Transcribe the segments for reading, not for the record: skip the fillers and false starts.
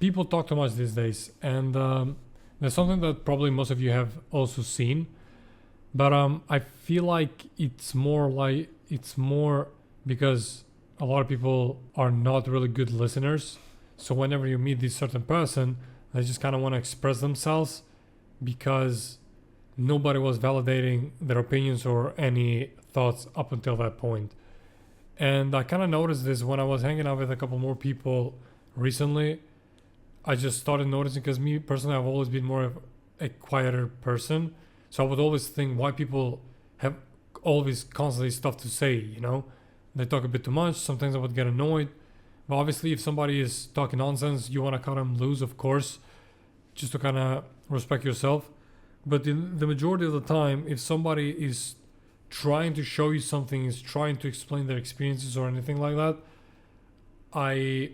People talk too much these days, and there's something that probably most of you have also seen, but I feel like it's more because a lot of people are not really good listeners. So whenever you meet this certain person, they just kind of want to express themselves because nobody was validating their opinions or any thoughts up until that point. And I kind of noticed this when I was hanging out with a couple more people recently. I just started noticing because me personally, I've always been more of a quieter person. So I would always think why people have always constantly stuff to say, you know? They talk a bit too much. Sometimes I would get annoyed. But obviously, if somebody is talking nonsense, you want to cut them loose, of course, just to kind of respect yourself. But in the majority of the time, if somebody is trying to show you something, is trying to explain their experiences or anything like that, I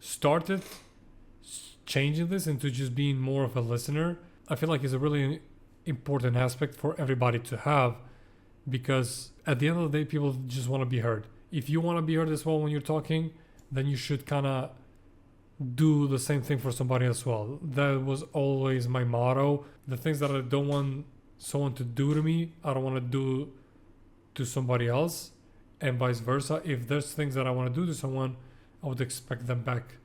started changing this into just being more of a listener. I feel like it's a really important aspect for everybody to have because at the end of the day, people just want to be heard. If you want to be heard as well when you're talking, then you should kind of do the same thing for somebody as well. That was always my motto. The things that I don't want someone to do to me, I don't want to do to somebody else, and vice versa. If there's things that I want to do to someone, I would expect them back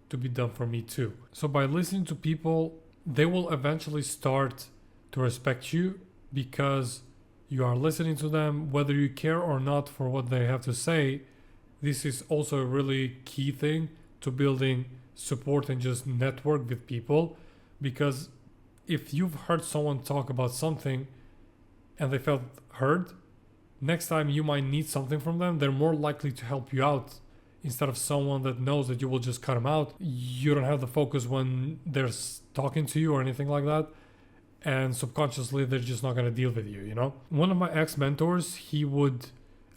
to be done for me too. So by listening to people, they will eventually start to respect you because you are listening to them, whether you care or not for what they have to say. This is also a really key thing to building support and just network with people, because if you've heard someone talk about something and they felt heard, next time you might need something from them, they're more likely to help you out instead of someone that knows that you will just cut them out. You don't have the focus when they're talking to you or anything like that, and subconsciously they're just not going to deal with you, you know? One of my ex-mentors, he would,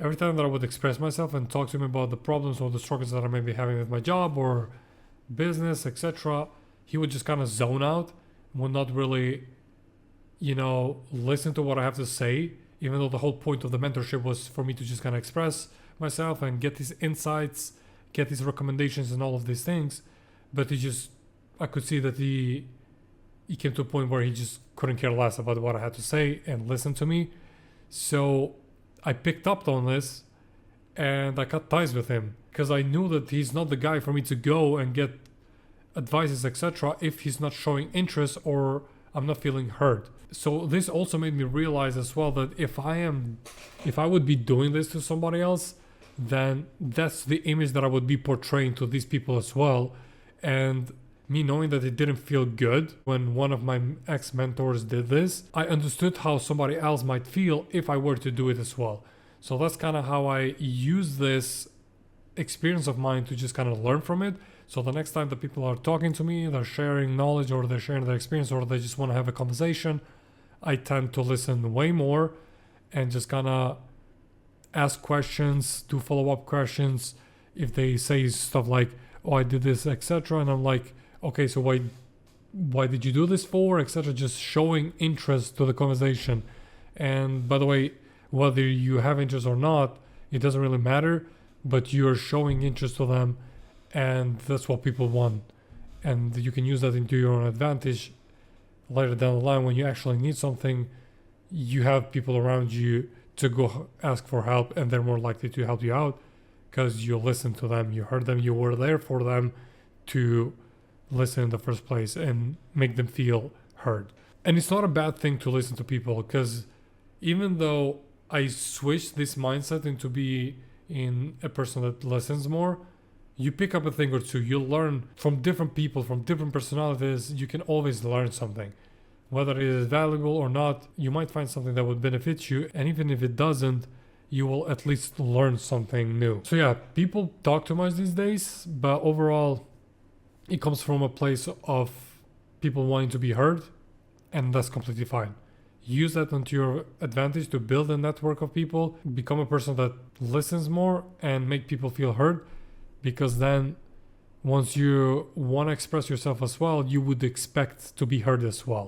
every time that I would express myself and talk to him about the problems or the struggles that I may be having with my job or business, etc., he would just kind of zone out, would not really, listen to what I have to say, even though the whole point of the mentorship was for me to just kind of express myself and get these insights, get these recommendations and all of these things. But I could see that he came to a point where he just couldn't care less about what I had to say and listen to me. So I picked up on this and I cut ties with him because I knew that he's not the guy for me to go and get advices, etc., if he's not showing interest or I'm not feeling heard. So this also made me realize as well that if I would be doing this to somebody else, then that's the image that I would be portraying to these people as well. And me knowing that it didn't feel good when one of my ex-mentors did this, I understood how somebody else might feel if I were to do it as well. So that's kind of how I use this experience of mine to just kind of learn from it. So the next time that people are talking to me, they're sharing knowledge or they're sharing their experience or they just want to have a conversation, I tend to listen way more and just kind of ask questions, do follow-up questions. If they say stuff like, oh, I did this, etc., and I'm like, okay, so why did you do this for, etc., just showing interest to the conversation. And by the way, whether you have interest or not, it doesn't really matter, but you're showing interest to them, and that's what people want. And you can use that into your own advantage later down the line when you actually need something. You have people around you to go ask for help, and they're more likely to help you out because you listened to them, you heard them, you were there for them to listen in the first place and make them feel heard. And it's not a bad thing to listen to people, because even though I switched this mindset into being a person that listens more, you pick up a thing or two. You learn from different people, from different personalities. You can always learn something. Whether it is valuable or not, you might find something that would benefit you. And even if it doesn't, you will at least learn something new. So yeah, people talk too much these days, but overall, it comes from a place of people wanting to be heard, and that's completely fine. Use that onto your advantage to build a network of people, become a person that listens more and make people feel heard, because then once you want to express yourself as well, you would expect to be heard as well.